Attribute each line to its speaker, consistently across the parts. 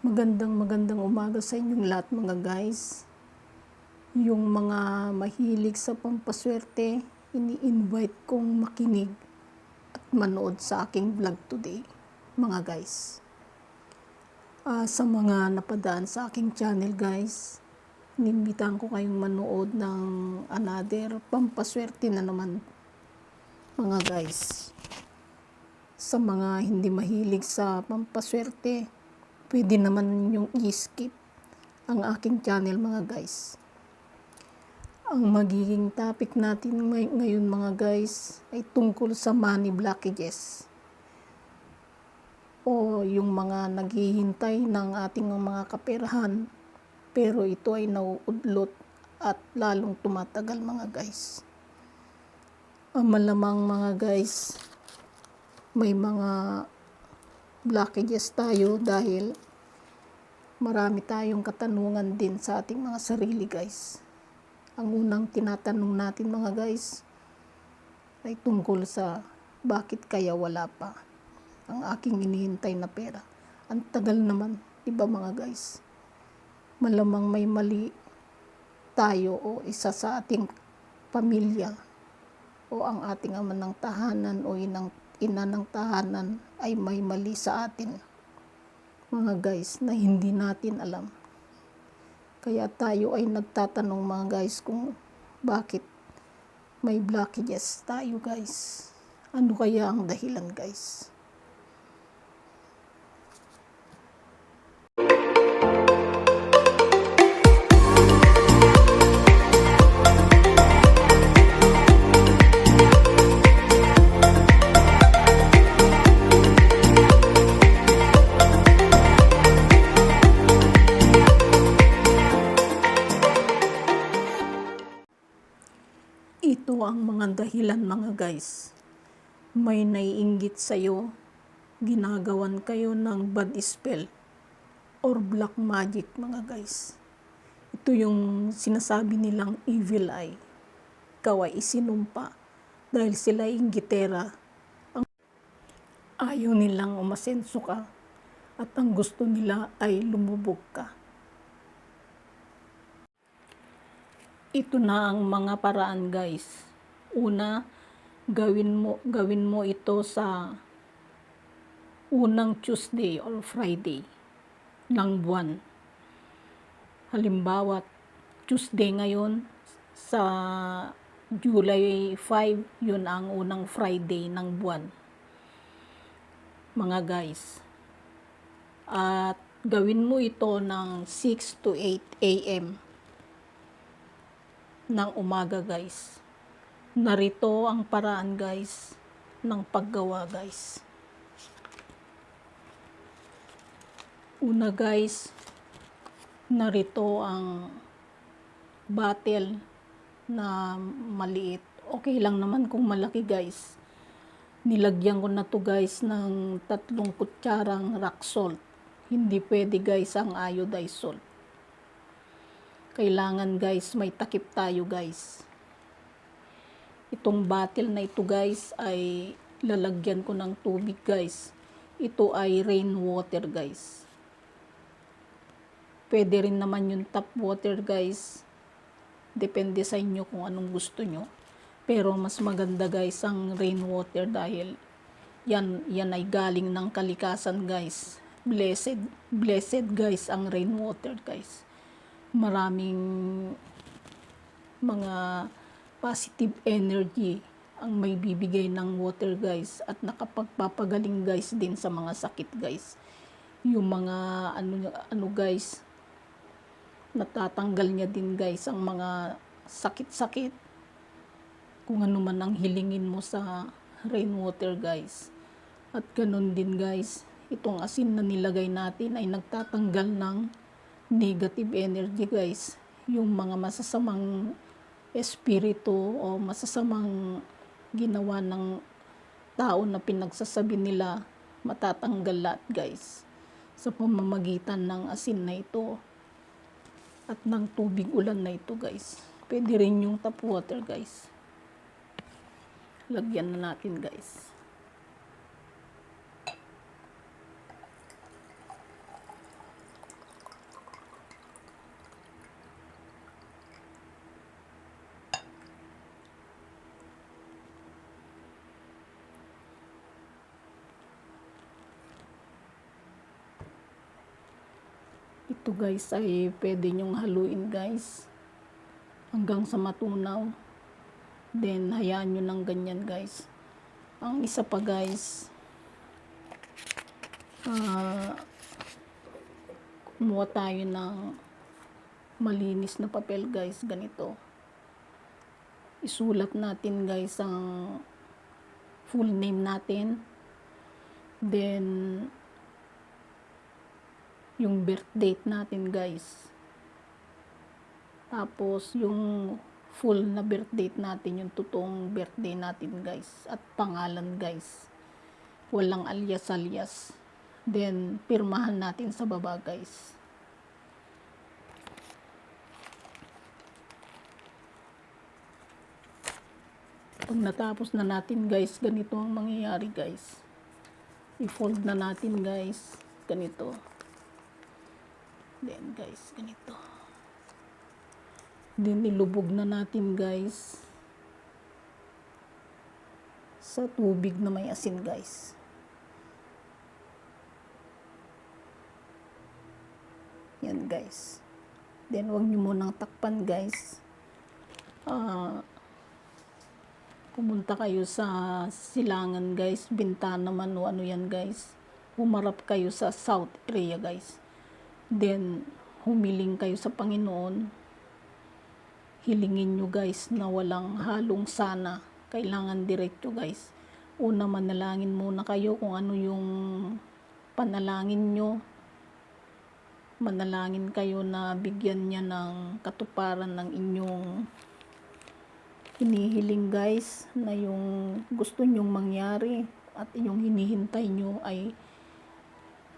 Speaker 1: Magandang umaga sa inyong lahat mga guys. Yung mga mahilig sa pampaswerte, ini-invite kong makinig at manood sa aking vlog today mga guys. Sa mga napadaan sa aking channel guys, inimbitahan ko kayong manood ng another pampaswerte na naman mga guys. Sa mga hindi mahilig sa pampaswerte, pwede naman yung i-skip ang aking channel mga guys. Ang magiging topic natin ngayon mga guys ay tungkol sa money blockages o yung mga naghihintay ng ating mga kaperahan pero ito ay nauudlot at lalong tumatagal mga guys. Malamang mga guys, may mga blockages tayo dahil marami tayong katanungan din sa ating mga sarili guys. Ang unang tinatanong natin mga guys ay tungkol sa bakit kaya wala pa ang aking hinihintay na pera. Ang tagal naman, diba mga guys? Malamang may mali tayo o isa sa ating pamilya o ang ating ama ng tahanan o ina ng tahanan ay may mali sa atin mga guys na hindi natin alam. Kaya tayo ay nagtatanong mga guys kung bakit may blockages tayo guys. Ano kaya ang dahilan guys? Ito ang mga dahilan mga guys. May naiinggit sa'yo, ginagawan kayo ng bad spell or black magic mga guys. Ito yung sinasabi nilang evil eye. Ikaw ay isinumpa dahil sila inggitera. Ayaw nilang umasenso ka at ang gusto nila ay lumubog ka. Ito na ang mga paraan guys. Una, gawin mo ito sa unang Tuesday or Friday ng buwan. Halimbawa, Tuesday ngayon sa July 5, yun ang unang Friday ng buwan. Mga guys. At gawin mo ito ng 6 to 8 a.m. ng umaga guys. Narito ang paraan guys ng paggawa guys. Una guys, narito ang bottle na maliit. Okay lang naman kung malaki guys. Nilagyan ko na to guys ng 3 kutsarang rock salt. Hindi pwede guys ang iodized salt. Kailangan guys may takip tayo guys. Itong bottle na ito guys ay lalagyan ko ng tubig guys. Ito ay rainwater guys. Pwede rin naman yung tap water guys. Depende sa inyo kung anong gusto nyo. Pero mas maganda guys ang rainwater dahil yan ay galing ng kalikasan guys. Blessed guys ang rainwater guys. Maraming mga positive energy ang may bibigay ng water guys at nakapagpapagaling guys din sa mga sakit guys. Yung mga ano guys, natatanggal niya din guys ang mga sakit-sakit kung ano man ang hilingin mo sa rainwater guys. At ganun din guys, itong asin na nilagay natin ay nagtatanggal ng negative energy guys. Yung mga masasamang espiritu o masasamang ginawa ng tao na pinagsasabi nila, matatanggal lahat guys sa pamamagitan ng asin na ito at ng tubig ulan na ito guys. Pwede rin yung tap water guys. Lagyan na natin guys. Ito guys ay pwede nyong haluin guys hanggang sa matunaw. Then hayaan nyo ng ganyan guys. Ang isa pa guys, kumuha tayo ng malinis na papel guys, ganito. Isulat natin guys ang full name natin. Then yung birth date natin guys. Tapos yung full na birth date natin, yung totoong birthday natin guys. At pangalan guys. Walang alias-alias. Then pirmahan natin sa baba guys. Pag natapos na natin guys, ganito ang mangyayari guys. I-fold na natin guys, ganito. Then guys, ganito. Then ilubog na natin guys sa tubig na may asin guys. Yan guys. Then wag nyo munang takpan guys. Pumunta kayo sa silangan guys, bintana man o ano yan guys. Humarap kayo sa south area guys. Then humiling kayo sa Panginoon. Hilingin nyo guys na walang halong sana. Kailangan diretso guys. Una, manalangin muna kayo kung ano yung panalangin nyo. Manalangin kayo na bigyan niya ng katuparan ng inyong hinihiling guys, na yung gusto nyong mangyari at yung hinihintay nyo ay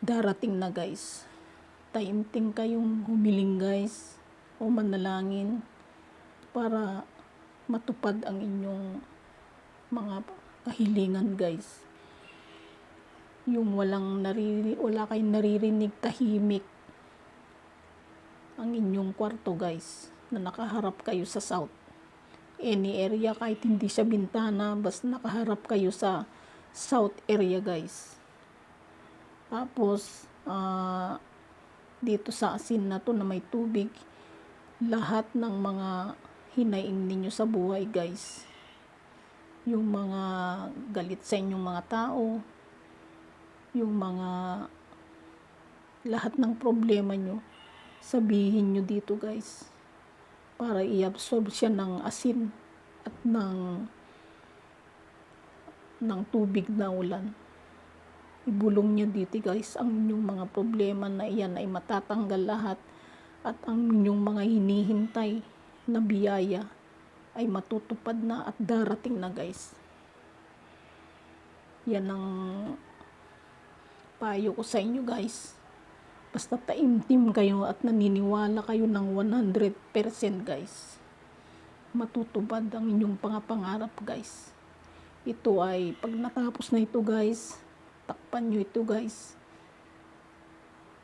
Speaker 1: darating na guys. Taimtim kayong humiling guys o manalangin para matupad ang inyong mga kahilingan guys. Yung wala kayong naririnig, tahimik ang inyong kwarto guys, na nakaharap kayo sa south. Any area, kahit hindi siya bintana, basta nakaharap kayo sa south area guys. Tapos dito sa asin na to na may tubig, lahat ng mga hinaing ninyo sa buhay guys, yung mga galit sa inyong mga tao, yung mga lahat ng problema nyo, sabihin nyo dito guys, para i-absorb siya ng asin at ng tubig na ulan. Ibulong niyo dito guys ang inyong mga problema na iyan ay matatanggal lahat, at ang inyong mga hinihintay na biyaya ay matutupad na at darating na guys. Yan ang payo ko sa inyo guys. Basta taimtim kayo at naniniwala kayo ng 100% guys, matutupad ang inyong pangarap guys. Ito ay pag natapos na ito guys, takpan nyo ito guys.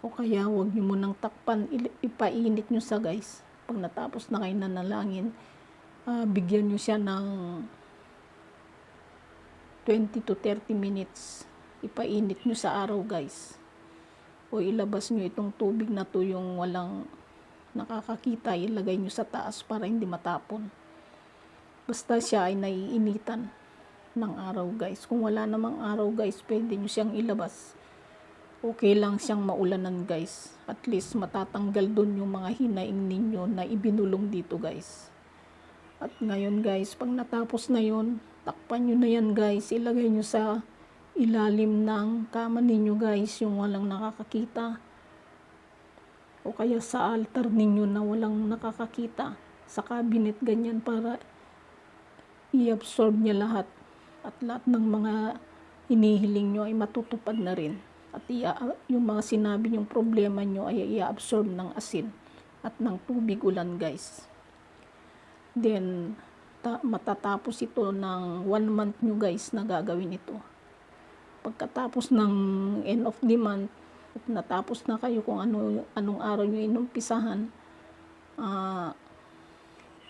Speaker 1: O kaya huwag nyo munang takpan, ipainit nyo sa guys. Pag natapos na kayo nanalangin, bigyan nyo siya ng 20 to 30 minutes. Ipainit nyo sa araw guys. O ilabas nyo itong tubig na to, yung walang nakakakita, ilagay nyo sa taas para hindi matapon. Basta siya ay naiinitan ng araw guys. Kung wala namang araw guys, pwede nyo siyang ilabas. Okay lang siyang maulanan guys. At least matatanggal dun yung mga hinaing ninyo na ibinulong dito guys. At ngayon guys, pag natapos na yun, takpan nyo na yan guys. Ilagay nyo sa ilalim ng kama ninyo guys, yung walang nakakakita. O kaya sa altar ninyo na walang nakakakita. Sa cabinet ganyan, para i-absorb niya lahat. At lahat ng mga hinihiling nyo ay matutupad na rin. At yung mga sinabi nyong problema nyo ay i-absorb ng asin at ng tubig ulan guys. Then matatapos ito ng 1 month nyo guys na gagawin ito. Pagkatapos ng end of the month, at natapos na kayo kung anong araw nyo inumpisahan,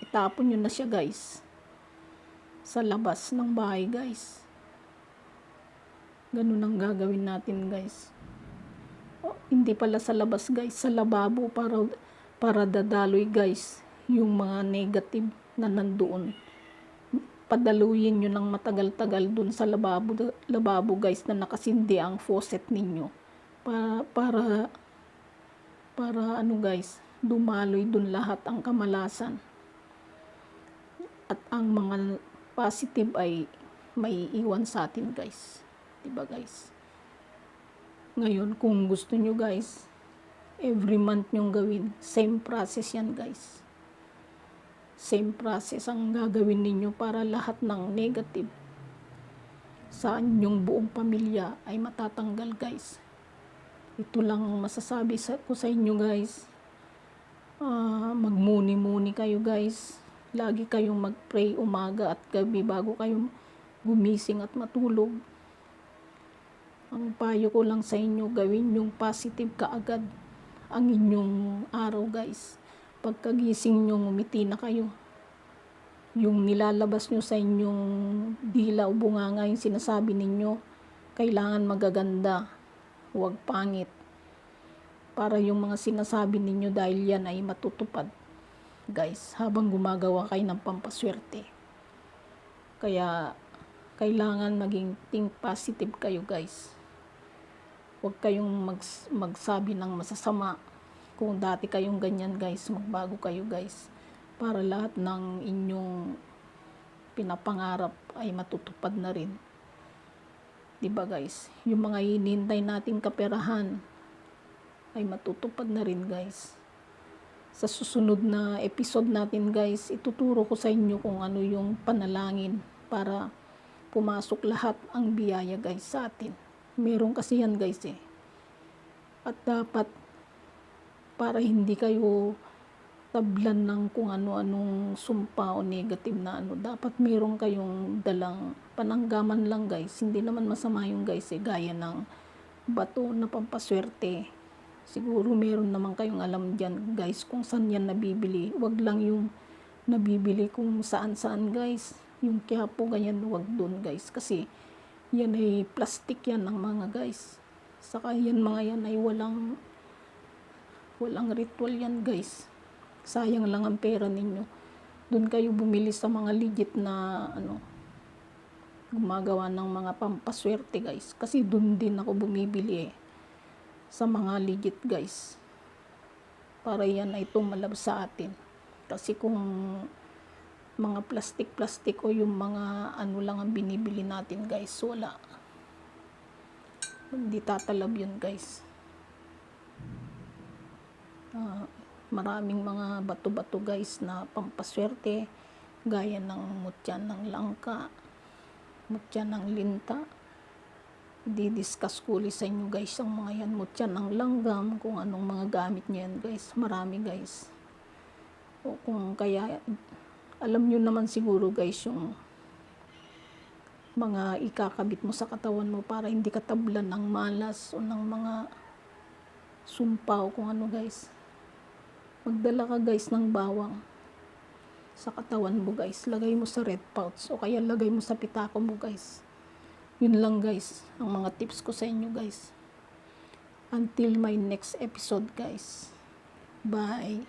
Speaker 1: itapon nyo na siya guys sa labas ng bahay guys. Ganun ang gagawin natin guys. Hindi pala sa labas guys, sa lababo para dadaloy guys yung mga negative na nandoon. Padaluyin nyo ng matagal-tagal dun sa lababo guys na nakasindi ang faucet ninyo. Para ano guys, dumaloy dun lahat ang kamalasan. At ang mga positive ay may iwan sa atin guys. Diba guys? Ngayon, kung gusto nyo guys, every month nyong gawin, same process yan guys. Same process ang gagawin ninyo para lahat ng negative sa inyong buong pamilya ay matatanggal guys. Ito lang ang masasabi ko sa inyo guys. Magmuni-muni kayo guys. Lagi kayong mag-pray umaga at gabi bago kayo gumising at matulog. Ang payo ko lang sa inyo, gawin yung positive kaagad ang inyong araw guys. Pagkagising nyo, ngumiti na kayo. Yung nilalabas nyo sa inyong dila o bunganga, yung sinasabi ninyo, kailangan magaganda, huwag pangit. Para yung mga sinasabi ninyo dahil yan ay matutupad guys, habang gumagawa kayo ng pampaswerte. Kaya kailangan maging think positive kayo guys. Huwag kayong magsabi ng masasama. Kung dati kayong ganyan guys, magbago kayo guys. Para lahat ng inyong pinapangarap ay matutupad na rin. Diba guys? Yung mga hinihintay nating kaperahan ay matutupad na rin guys. Sa susunod na episode natin guys, ituturo ko sa inyo kung ano yung panalangin para pumasok lahat ang biyaya guys sa atin. Meron kasi yan guys eh. At dapat para hindi kayo tablan ng kung ano-anong sumpa o negative na ano, dapat meron kayong dalang pananggaman lang guys. Hindi naman masama yung guys eh, gaya ng bato na pampaswerte. Siguro meron naman kayong alam dyan guys kung saan yan nabibili. Wag lang yung nabibili kung saan-saan guys. Yung Quiapo ganyan, wag dun guys. Kasi yan ay plastic yan ng mga guys. Saka yan mga yan ay walang ritual yan guys. Sayang lang ang pera ninyo. Doon kayo bumili sa mga legit na gumagawa ng mga pampaswerte guys. Kasi doon din ako bumibili eh. Sa mga legit guys. Para yan ay tumalab sa atin. Kasi kung mga plastic o yung mga ano lang ang binibili natin guys, wala. Hindi tatalab yun guys. Maraming mga bato-bato guys na pampaswerte, gaya ng mutya ng langka, mutya ng linta. Di-discuss ko ulit sa inyo guys ang mga yan, mutya ng langgam, kung anong mga gamit niya yan guys. Marami guys. O kung kaya, alam nyo naman siguro guys yung mga ikakabit mo sa katawan mo para hindi ka tablan ng malas o ng mga sumpa o kung ano guys. Magdala ka guys ng bawang sa katawan mo guys. Lagay mo sa red pouch o kaya lagay mo sa pitako mo guys. Yun lang guys ang mga tips ko sa inyo guys. Until my next episode guys. Bye.